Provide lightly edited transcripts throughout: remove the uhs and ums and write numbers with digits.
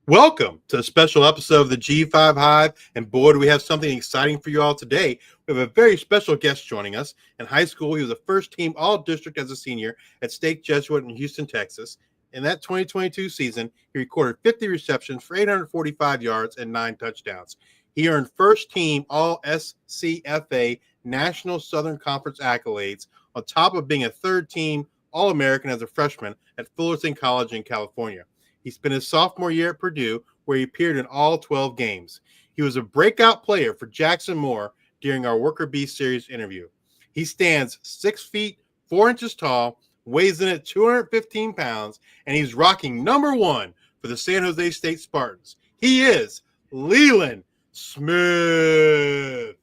Welcome to a special episode of the G5 Hive. And boy, do we have something exciting for you all today. We have a very special guest joining us. In high school, he was a first-team All-District as a senior at State Jesuit in Houston, Texas. In that 2022 season, he recorded 50 receptions for 845 yards and 9 touchdowns. He earned first-team All-SCFA National Southern Conference accolades on top of being a third-team All-American as a freshman at Fullerton College in California. He spent his sophomore year at Purdue, where he appeared in all 12 games. He was a breakout player for Jackson Moore during our Worker Bee Series interview. He stands 6 feet, 4 inches tall, weighs in at 215 pounds, and he's rocking number 1 for the San Jose State Spartans. He is Leland Smith.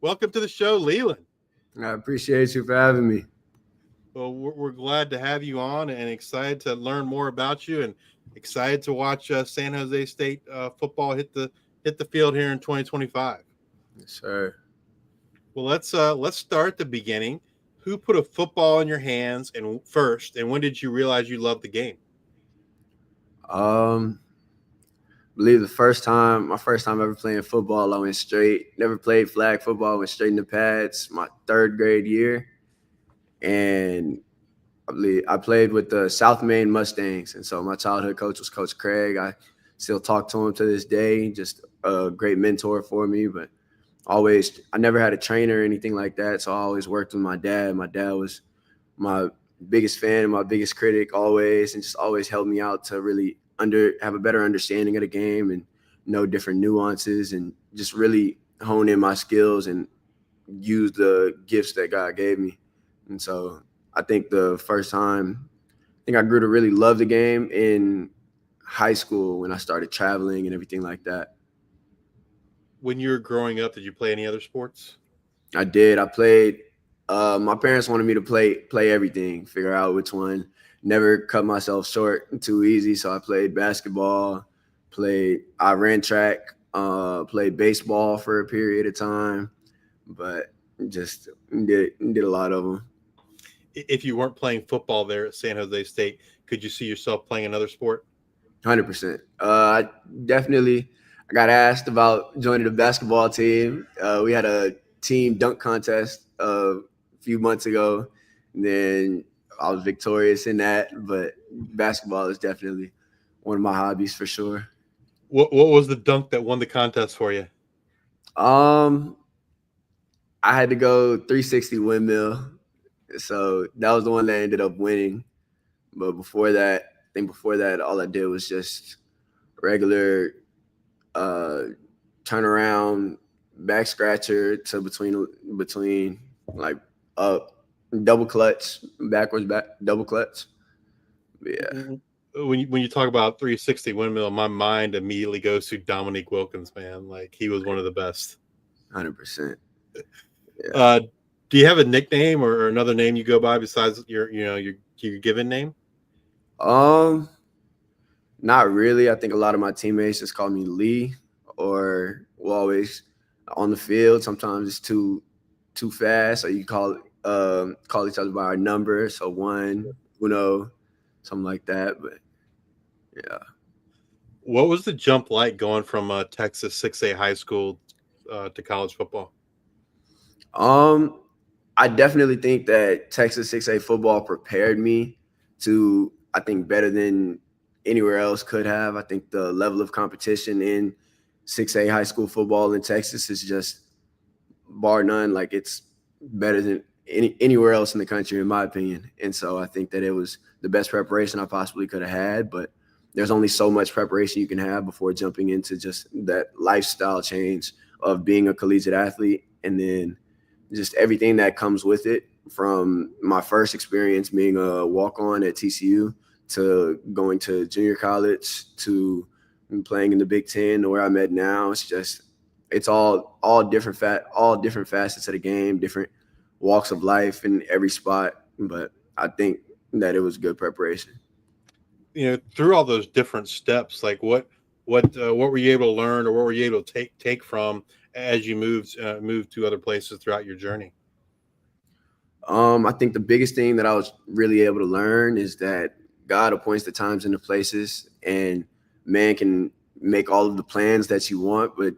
Welcome to the show, Leland. I appreciate you for having me. Well, we're glad to have you on and excited to learn more about you and excited to watch San Jose State football hit the field here in 2025. Yes, sir. Well, let's start at the beginning. Who put a football in your hands and when did you realize you loved the game? I believe my first time ever playing football, I went straight. Never played flag football. I went straight in the pads my 3rd grade year, and I believe I played with the South Main Mustangs, and so my childhood coach was Coach Craig. I still talk to him to this day. Just a great mentor for me, but I never had a trainer or anything like that, so I always worked with my dad. My dad was my biggest fan and my biggest critic always, and just always helped me out to really have a better understanding of the game and know different nuances and just really hone in my skills and use the gifts that God gave me. And so I think the first time I grew to really love the game in high school when I started traveling and everything like that. When you were growing up, did you play any other sports? I did. I played. My parents wanted me to play everything, figure out which one. Never cut myself short too easy, so I played basketball. I ran track. Played baseball for a period of time, but just did a lot of them. If you weren't playing football there at San Jose State, could you see yourself playing another sport? 100%. I got asked about joining the basketball team. We had a team dunk contest a few months ago, and then I was victorious in that. But basketball is definitely one of my hobbies for sure. What was the dunk that won the contest for you? I had to go 360 windmill. So that was the one that ended up winning. But before that, all I did was just regular turnaround, back scratcher to between like up, double clutch, backwards back, double clutch. Yeah. When you talk about 360 windmill, my mind immediately goes to Dominique Wilkins, man. Like, he was one of the best. 100%. Yeah. Do you have a nickname or another name you go by besides your given name? Not really. I think a lot of my teammates just call me Lee, or will always on the field. Sometimes it's too fast, so you call each other by our number. So 1, uno, something like that. But yeah. What was the jump like going from Texas 6A high school to college football? I definitely think that Texas 6A football prepared me to, I think, better than anywhere else could have. I think the level of competition in 6A high school football in Texas is just bar none. Like, it's better than anywhere else in the country, in my opinion. And so I think that it was the best preparation I possibly could have had. But there's only so much preparation you can have before jumping into just that lifestyle change of being a collegiate athlete, and then just everything that comes with it, from my first experience being a walk-on at TCU to going to junior college to playing in the Big Ten to where I'm at now. It's all different facets of the game, different walks of life in every spot. But I think that it was good preparation. Through all those different steps, like what were you able to learn, or what were you able to take from as you moved to other places throughout your journey? I think the biggest thing that I was really able to learn is that God appoints the times and the places, and man can make all of the plans that you want, but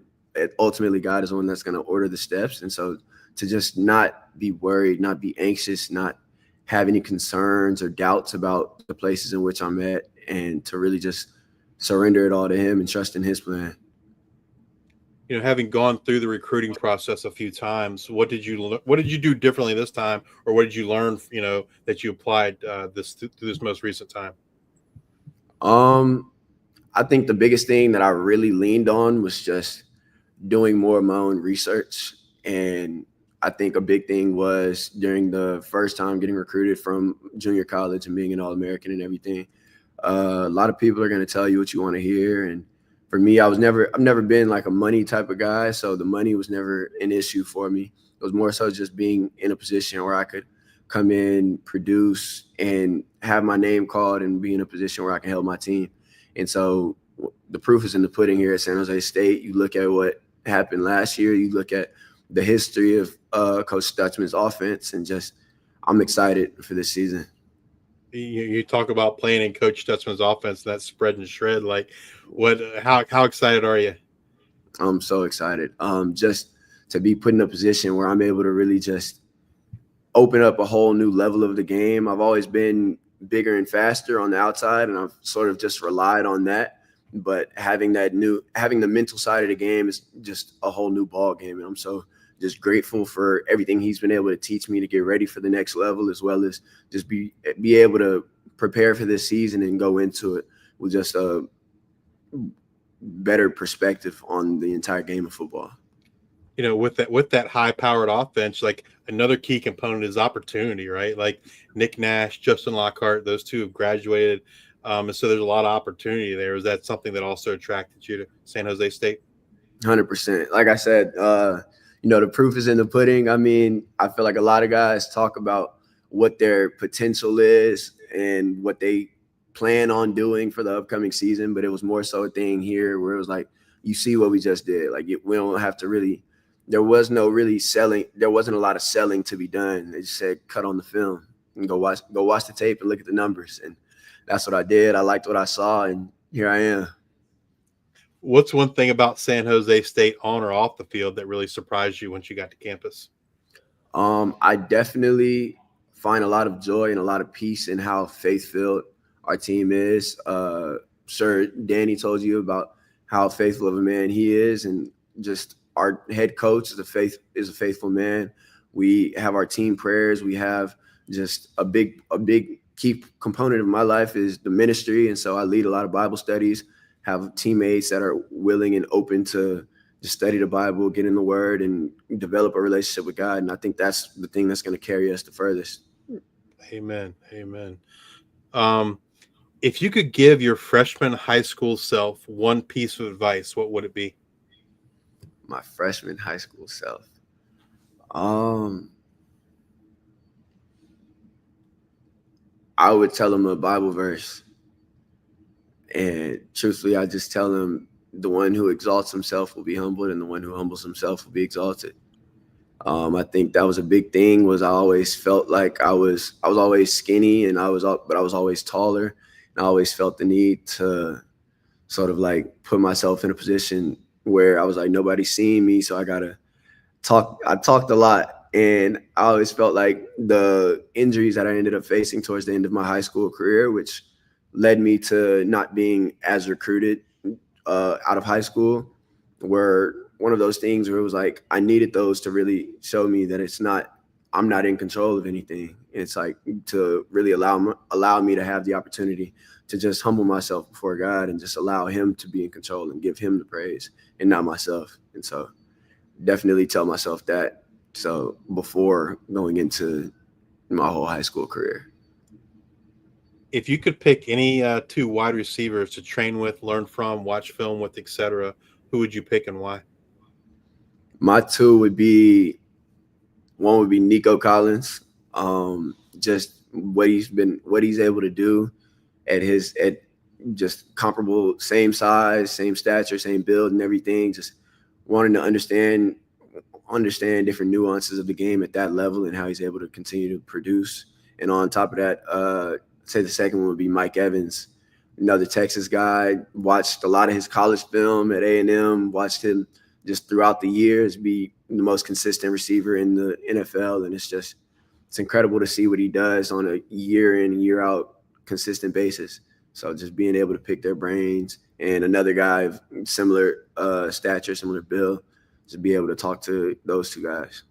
ultimately God is the one that's going to order the steps. And so to just not be worried, not be anxious, not have any concerns or doubts about the places in which I'm at, and to really just surrender it all to him and trust in his plan. Having gone through the recruiting process a few times, what did you do differently this time, or what did you learn, that you applied through this most recent time? I think the biggest thing that I really leaned on was just doing more of my own research. And I think a big thing was during the first time getting recruited from junior college and being an All-American and everything, a lot of people are going to tell you what you want to hear. And for me, I've never been like a money type of guy. So the money was never an issue for me. It was more so just being in a position where I could come in, produce, and have my name called and be in a position where I can help my team. And so the proof is in the pudding here at San Jose State. You look at what happened last year. You look at the history of Coach Stutzman's offense, and just I'm excited for this season. You talk about playing in Coach Stutzman's offense, that spread and shred. Like, how excited are you? I'm so excited. Just to be put in a position where I'm able to really just open up a whole new level of the game. I've always been bigger and faster on the outside, and I've sort of just relied on that. But having the mental side of the game is just a whole new ball game. And I'm so just grateful for everything he's been able to teach me to get ready for the next level, as well as just be able to prepare for this season and go into it with just a better perspective on the entire game of football. With that high-powered offense, like another key component is opportunity, right? Like Nick Nash, Justin Lockhart, those two have graduated. And so there's a lot of opportunity there. Is that something that also attracted you to San Jose State? 100%. Like I said, the proof is in the pudding. I mean, I feel like a lot of guys talk about what their potential is and what they plan on doing for the upcoming season, but it was more so a thing here where it was like, you see what we just did. Like, we don't have to really – there was no really selling. There wasn't a lot of selling to be done. They just said, cut on the film and go watch the tape and look at the numbers. And that's what I did. I liked what I saw, and here I am. What's one thing about San Jose State on or off the field that really surprised you once you got to campus? I definitely find a lot of joy and a lot of peace in how faith-filled our team is. Sir Danny told you about how faithful of a man he is, and just our head coach is a faithful man. We have our team prayers. We have just a big key component of my life is the ministry, and so I lead a lot of Bible studies. Have teammates that are willing and open to study the Bible, get in the Word, and develop a relationship with God. And I think that's the thing that's going to carry us the furthest. Amen. If you could give your freshman high school self one piece of advice, what would it be? My freshman high school self. I would tell him a Bible verse. And truthfully, I just tell him the one who exalts himself will be humbled, and the one who humbles himself will be exalted. I think that was a big thing. I always felt like I was always skinny, but I was always taller. And I always felt the need to sort of like put myself in a position where I was like, nobody's seeing me, so I gotta talk. I talked a lot, and I always felt like the injuries that I ended up facing towards the end of my high school career, which led me to not being as recruited out of high school, were one of those things where it was like I needed those to really show me that I'm not in control of anything. It's like to really allow me to have the opportunity to just humble myself before God and just allow him to be in control and give him the praise and not myself. And so definitely tell myself that. So before going into my whole high school career. If you could pick any two wide receivers to train with, learn from, watch film with, etc., who would you pick and why? My two would be Nico Collins. Just what he's able to do at just comparable, same size, same stature, same build and everything. Just wanting to understand different nuances of the game at that level and how he's able to continue to produce. And on top of that, I'd say the second one would be Mike Evans. another Texas guy. Watched a lot of his college film at A&M. Watched him just throughout the years be the most consistent receiver in the NFL, and it's incredible to see what he does on a year in, year out consistent basis. So just being able to pick their brains, and another guy of similar stature, similar build, to be able to talk to those two guys.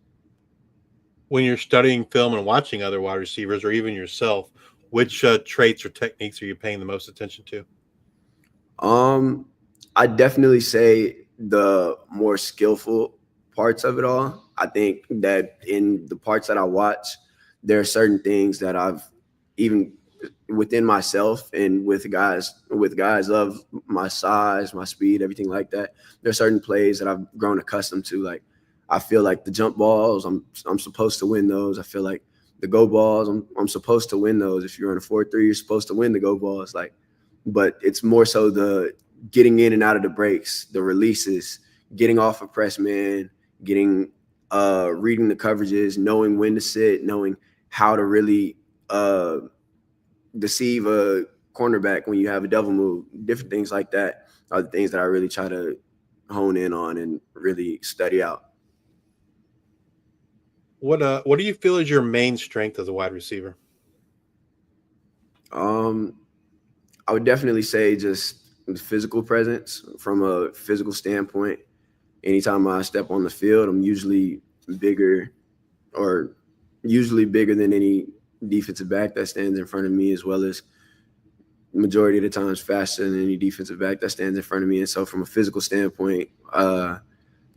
When you're studying film and watching other wide receivers or even yourself, which traits or techniques are you paying the most attention to? I definitely say the more skillful parts of it all. I think that in the parts that I watch, there are certain things that I've even within myself and with guys of my size, my speed, everything like that. There are certain plays that I've grown accustomed to. Like I feel like the jump balls, I'm supposed to win those. I feel like the go balls, I'm supposed to win those. If you're in a 4-3, you're supposed to win the go balls. Like, but it's more so the getting in and out of the breaks, the releases, getting off of press man, getting reading the coverages, knowing when to sit, knowing how to really deceive a cornerback when you have a double move. Different things like that are the things that I really try to hone in on and really study out. What do you feel is your main strength as a wide receiver? I would definitely say just the physical presence from a physical standpoint. Anytime I step on the field, I'm usually bigger than any defensive back that stands in front of me, as well as majority of the times faster than any defensive back that stands in front of me. And so from a physical standpoint,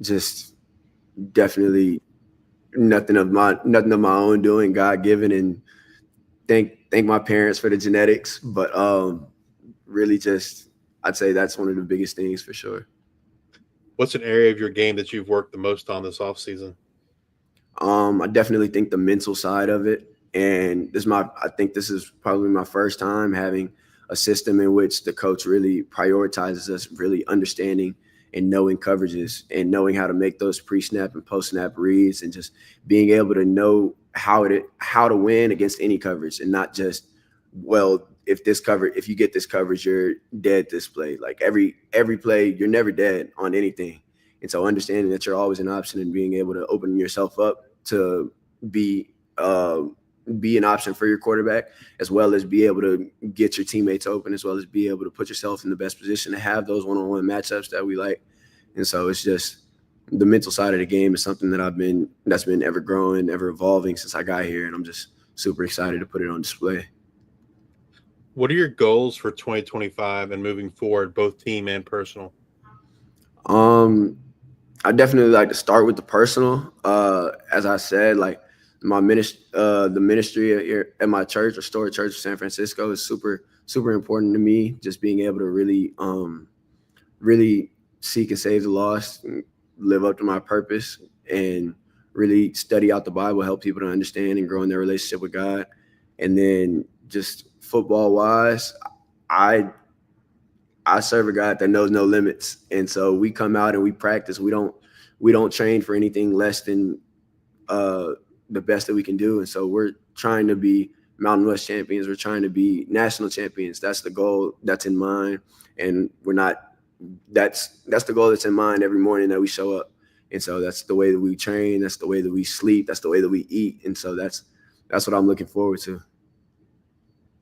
just definitely nothing of my own doing, God-given, and thank my parents for the genetics. But really just I'd say that's one of the biggest things for sure. What's an area of your game that you've worked the most on this offseason? I definitely think the mental side of it. And I think this is probably my first time having a system in which the coach really prioritizes us really understanding and knowing coverages and knowing how to make those pre-snap and post-snap reads, and just being able to know how to win against any coverage, and not just, well, if you get this coverage, you're dead this play. Like every play, you're never dead on anything. And so understanding that you're always an option and being able to open yourself up to be an option for your quarterback, as well as be able to get your teammates open, as well as be able to put yourself in the best position to have those one-on-one matchups that we like. And so it's just the mental side of the game is something that's been ever growing, ever evolving since I got here. And I'm just super excited to put it on display. What are your goals for 2025 and moving forward, both team and personal? I definitely like to start with the personal. As I said, like the ministry here at my church, Restored Church of San Francisco, is super, super important to me. Just being able to really seek and save the lost, and live up to my purpose, and really study out the Bible, help people to understand and grow in their relationship with God. And then just football wise, I serve a God that knows no limits. And so we come out and we practice. We don't train for anything less than the best that we can do. And so we're trying to be Mountain West champions. We're trying to be national champions. That's the goal that's in mind. And that's the goal that's in mind every morning that we show up. And so that's the way that we train. That's the way that we sleep. That's the way that we eat. And so that's what I'm looking forward to.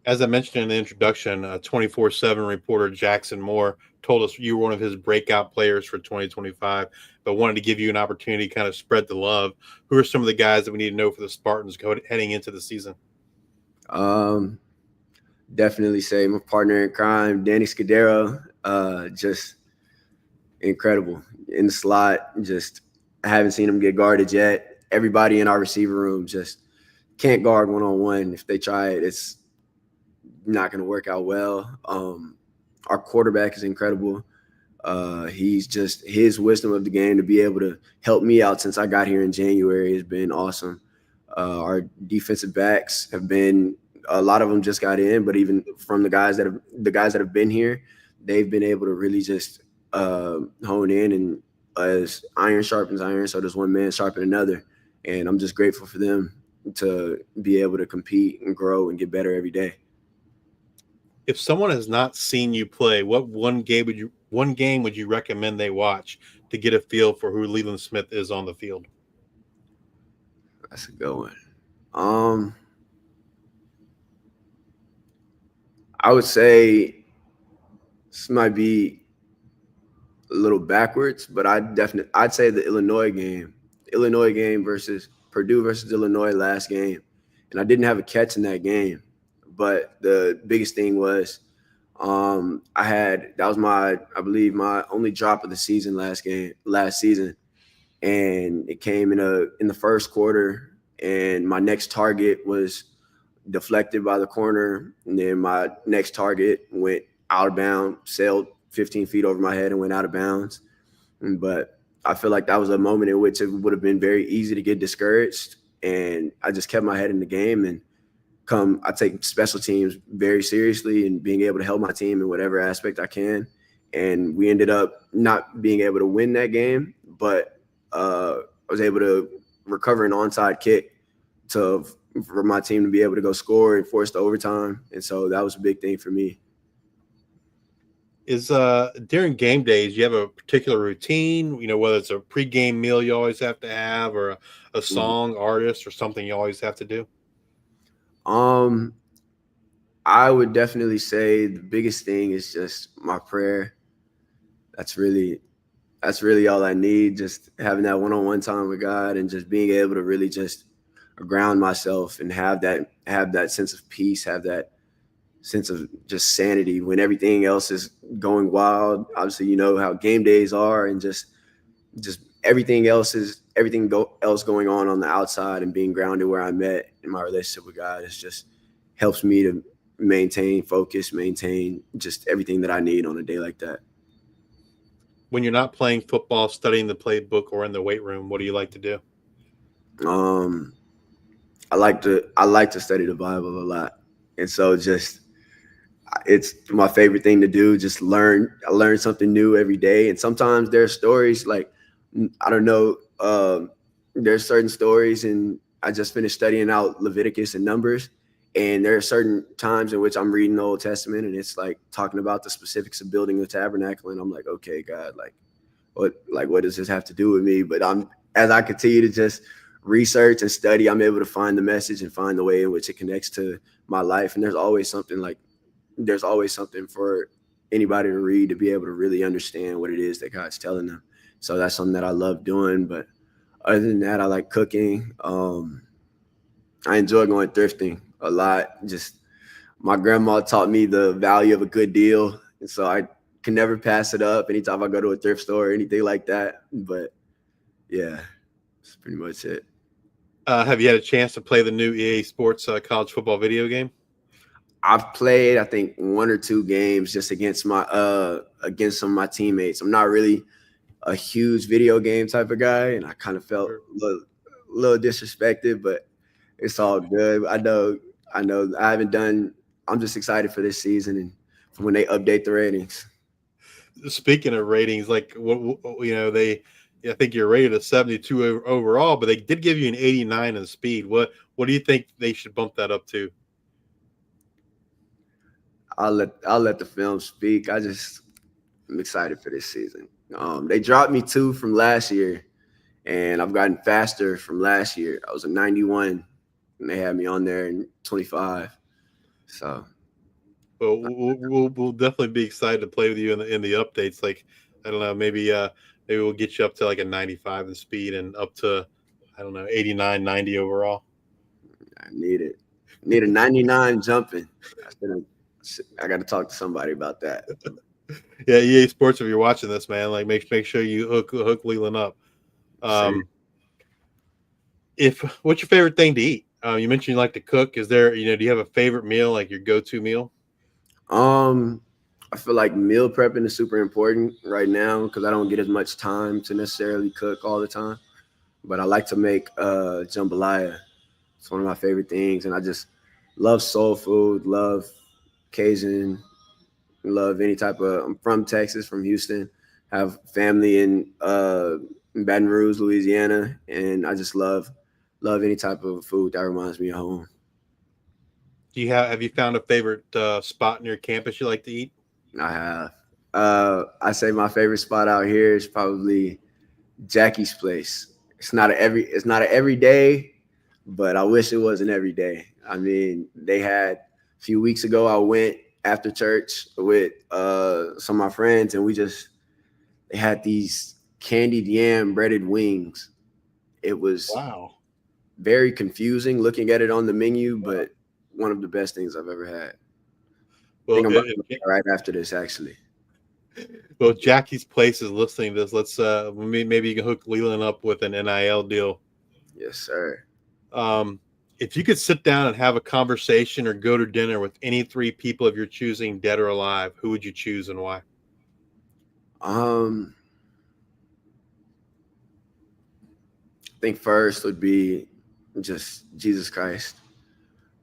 As I mentioned in the introduction, 24/7 reporter Jackson Moore told us you were one of his breakout players for 2025, but wanted to give you an opportunity to kind of spread the love. Who are some of the guys that we need to know for the Spartans heading into the season? Definitely say my partner in crime, Danny Scudero, just incredible in the slot. Just I haven't seen him get guarded yet. Everybody in our receiver room just can't guard one-on-one. If they try it, it's not going to work out well. Our quarterback is incredible. He's just his wisdom of the game to be able to help me out since I got here in January has been awesome. Our defensive backs have been a lot of them just got in, but even from the guys that have been here, they've been able to really just hone in, and as iron sharpens iron, so does one man sharpen another. And I'm just grateful for them to be able to compete and grow and get better every day. If someone has not seen you play, what one game would you recommend they watch to get a feel for who Leland Smith is on the field? That's a good one. I would say this might be a little backwards, but I'd say the Illinois game versus Purdue versus Illinois last game, and I didn't have a catch in that game, but the biggest thing was that was I believe my only drop of the season last season, and it came in the first quarter, and my next target was deflected by the corner, and then my next target went out of bounds, sailed 15 feet over my head and went out of bounds. But I feel like that was a moment in which it would have been very easy to get discouraged, and I just kept my head in the game and I take special teams very seriously and being able to help my team in whatever aspect I can. And we ended up not being able to win that game, but I was able to recover an onside kick for my team to be able to go score and force the overtime. And so that was a big thing for me. Is during game days, you have a particular routine, whether it's a pregame meal you always have to have, or a song, artist, or something you always have to do? I would definitely say the biggest thing is just my prayer. That's really all I need. Just having that one-on-one time with God and just being able to really just ground myself and have that sense of peace, have that sense of just sanity when everything else is going wild. Obviously, you know how game days are, and just everything else going on the outside, and being grounded where I'm at in my relationship with God is just helps me to maintain focus, maintain just everything that I need on a day like that. When you're not playing football, studying the playbook, or in the weight room, what do you like to do? I like to study the Bible a lot, and so it's my favorite thing to do. Just I learn something new every day, and sometimes there are stories like I don't know. There's certain stories, and I just finished studying out Leviticus and Numbers, and there are certain times in which I'm reading the Old Testament, and it's like talking about the specifics of building the tabernacle, and I'm like, okay, God, what does this have to do with me? But as I continue to just research and study, I'm able to find the message and find the way in which it connects to my life. And there's always something for anybody to read to be able to really understand what it is that God's telling them. So that's something that I love doing. But other than that, I like cooking. I enjoy going thrifting a lot. Just my grandma taught me the value of a good deal, and so I can never pass it up anytime I go to a thrift store or anything like that. But yeah, that's pretty much it. Have you had a chance to play the new EA Sports college football video game? I've played, I think, one or two games just against some of my teammates. I'm not really a huge video game type of guy, and I kind of felt a little disrespected, but it's all good. I know. I'm just excited for this season and for when they update the ratings. Speaking of ratings, like I think you're rated a 72 overall, but they did give you an 89 in speed. What do you think they should bump that up to? I'll let the film speak. I'm excited for this season. They dropped me 2 from last year, and I've gotten faster from last year. I was a 91, and they had me on there in 25. So, well, we'll definitely be excited to play with you in the updates. Like, I don't know, maybe we'll get you up to like a 95 in speed and up to 89, 90 overall. I need it. Need a 99 jumping. I got to talk to somebody about that. Yeah, EA Sports, if you're watching this, man, like make sure you hook Leland up. What's your favorite thing to eat? You mentioned you like to cook. Is there, do you have a favorite meal, like your go-to meal? I feel like meal prepping is super important right now because I don't get as much time to necessarily cook all the time. But I like to make jambalaya. It's one of my favorite things, and I just love soul food, love Cajun, love any type of. I'm from Texas, from Houston, have family in Baton Rouge, Louisiana, and I just love any type of food that reminds me of home. Have you found a favorite spot near campus you like to eat? I have. I say my favorite spot out here is probably Jackie's place. It's not an everyday, but I wish it was an everyday. I mean, they had a few weeks ago I went after church with some of my friends and they had these candied yam breaded wings. It was Wow. very confusing looking at it on the menu, but one of the best things I've ever had. I Well, think I'm about to go right after this actually. well, Jackie's Place is listening to this. Let's maybe you can hook Leland up with an NIL deal. Yes, sir. Um, if you could sit down and have a conversation or go to dinner with any three people of your choosing, dead or alive, who would you choose and why? I think first would be just Jesus Christ.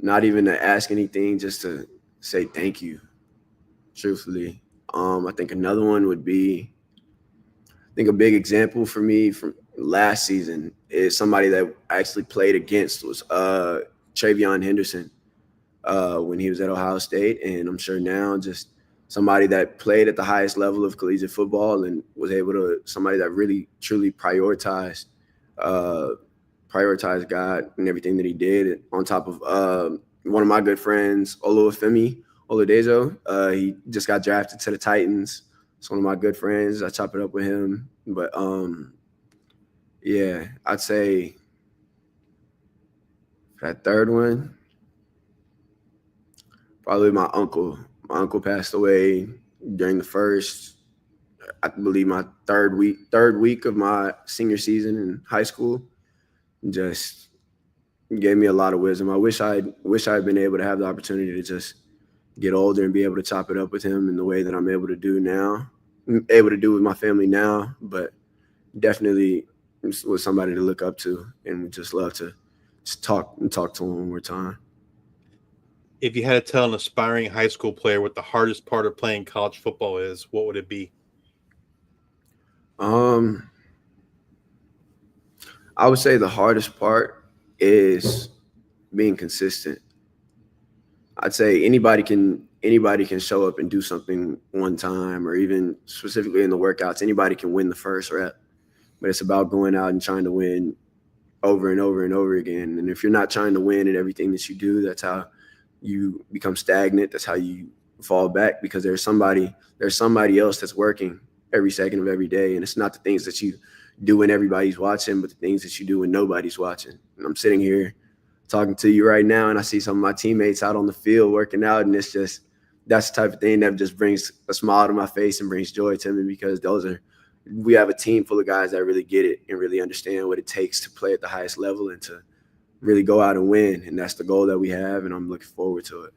Not even to ask anything, just to say thank you, truthfully. I think another one would be, I think a big example for me from last season is somebody that I actually played against was Travion Henderson when he was at Ohio State. And I'm sure now just somebody that played at the highest level of collegiate football and was able to, somebody that really truly prioritized God and everything that he did. On top of one of my good friends, Oluwafemi Oladejo. He just got drafted to the Titans. It's one of my good friends. I chop it up with him. But yeah, I'd say that third one, probably my uncle. My uncle passed away during the first, I believe, my third week of my senior season in high school. Just gave me a lot of wisdom. I wish I'd been able to have the opportunity to just get older and be able to chop it up with him in the way that I'm able to do now, able to do with my family now. But definitely was somebody to look up to, and would just love to just talk to him one more time. If you had to tell an aspiring high school player what the hardest part of playing college football is, what would it be? I would say the hardest part is being consistent. I'd say anybody can show up and do something one time, or even specifically in the workouts, anybody can win the first rep. But it's about going out and trying to win over and over and over again. And if you're not trying to win in everything that you do, that's how you become stagnant. That's how you fall back, because there's somebody else that's working every second of every day. And it's not the things that you do when everybody's watching, but the things that you do when nobody's watching. And I'm sitting here talking to you right now, and I see some of my teammates out on the field working out, and it's just, that's the type of thing that just brings a smile to my face and brings joy to me, because we have a team full of guys that really get it and really understand what it takes to play at the highest level and to really go out and win. And that's the goal that we have, and I'm looking forward to it.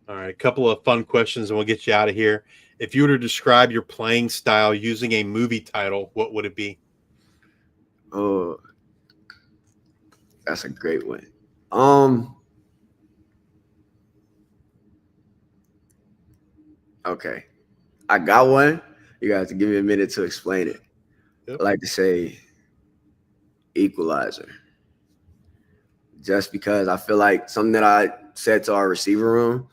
All right, a couple of fun questions and we'll get you out of here. If you were to describe your playing style using a movie title, what would it be? Oh, that's a great one. Okay, I got one. You guys have to give me a minute to explain it. Yep. I like to say Equalizer, just because I feel like something that I said to our receiver room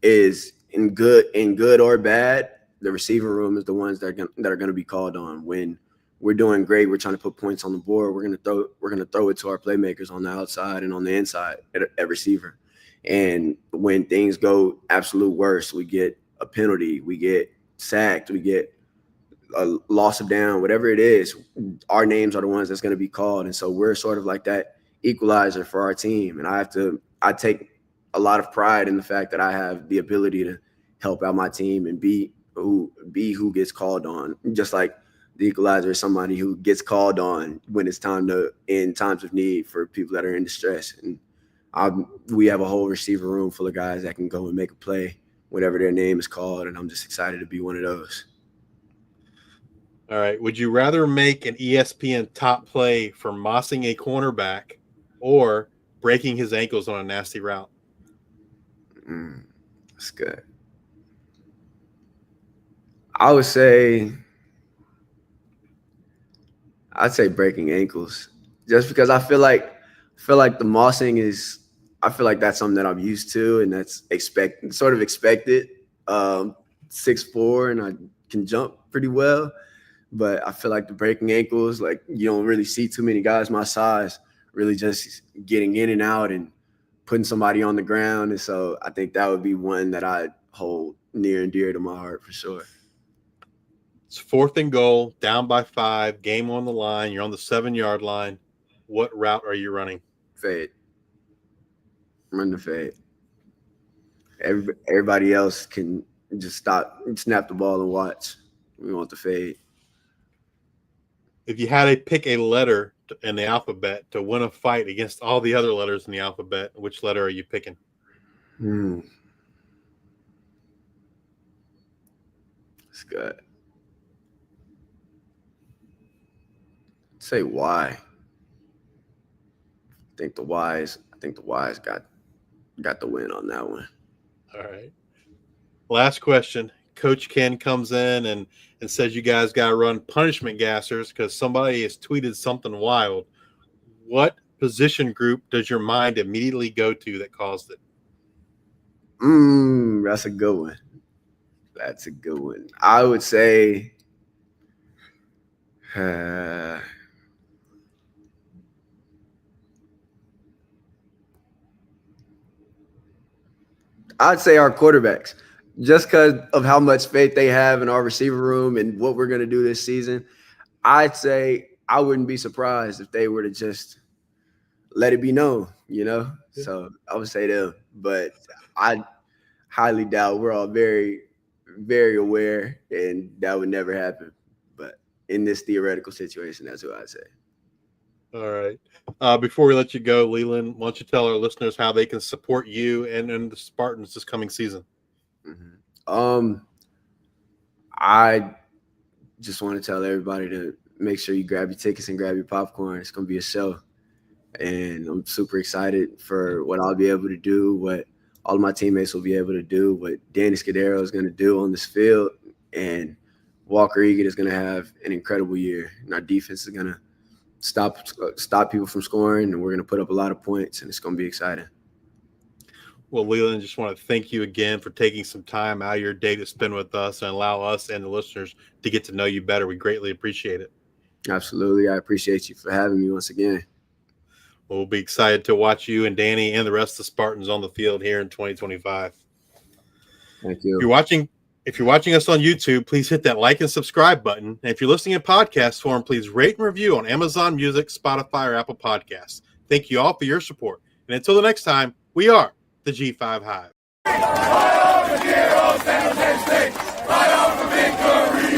is in good or bad, the receiver room is the ones that are going to be called on. When we're doing great, we're trying to put points on the board, we're going to throw it to our playmakers on the outside and on the inside at receiver. And when things go absolute worst, we get a penalty, we get sacked, we get a loss of down, whatever it is, our names are the ones that's going to be called. And so we're sort of like that equalizer for our team. And I take a lot of pride in the fact that I have the ability to help out my team and be who gets called on. Just like the equalizer is somebody who gets called on when it's in times of need for people that are in distress. And we have a whole receiver room full of guys that can go and make a play whenever their name is called. And I'm just excited to be one of those. All right. Would you rather make an ESPN top play for mossing a cornerback or breaking his ankles on a nasty route? That's good. I'd say breaking ankles, just because I feel like the mossing is I feel like that's something that I'm used to, and that's expected. 6'4", and I can jump pretty well. But I feel like the breaking ankles, like you don't really see too many guys my size really just getting in and out and putting somebody on the ground. And so I think that would be one that I hold near and dear to my heart for sure. It's 4th and goal, down by 5, game on the line. You're on the 7-yard line. What route are you running? Fade. Run the fade. Everybody else can just stop, snap the ball and watch. We want the fade. If you had to pick a letter in the alphabet to win a fight against all the other letters in the alphabet, which letter are you picking? That's good. Say Y. I think the Y's got the win on that one. All right. Last question. Coach Ken comes in and says you guys got to run punishment gassers because somebody has tweeted something wild. What position group does your mind immediately go to that caused it? That's a good one. That's a good one. I would say I'd say our quarterbacks, just because of how much faith they have in our receiver room and what we're going to do this season. I'd say I wouldn't be surprised if they were to just let it be known, Yeah. So I would say them, but I highly doubt. We're all very, very aware, and that would never happen. But in this theoretical situation, that's what I'd say. All right. Before we let you go, Leland, why don't you tell our listeners how they can support you and the Spartans this coming season? I just want to tell everybody to make sure you grab your tickets and grab your popcorn. It's going to be a show, and I'm super excited for what I'll be able to do, what all of my teammates will be able to do, what Danny Scudero is going to do on this field, and Walker Egan is going to have an incredible year, and our defense is going to stop people from scoring, and we're going to put up a lot of points, and it's going to be exciting. Well, Leland, just want to thank you again for taking some time out of your day to spend with us and allow us and the listeners to get to know you better. We greatly appreciate it. Absolutely. I appreciate you for having me once again. Well, we'll be excited to watch you and Danny and the rest of the Spartans on the field here in 2025. Thank you. If you're watching us on YouTube, please hit that like and subscribe button. And if you're listening in podcast form, please rate and review on Amazon Music, Spotify, or Apple Podcasts. Thank you all for your support. And until the next time, we are the G5 Hive. Fire on the heroes, San Jose State. Fight on for victory.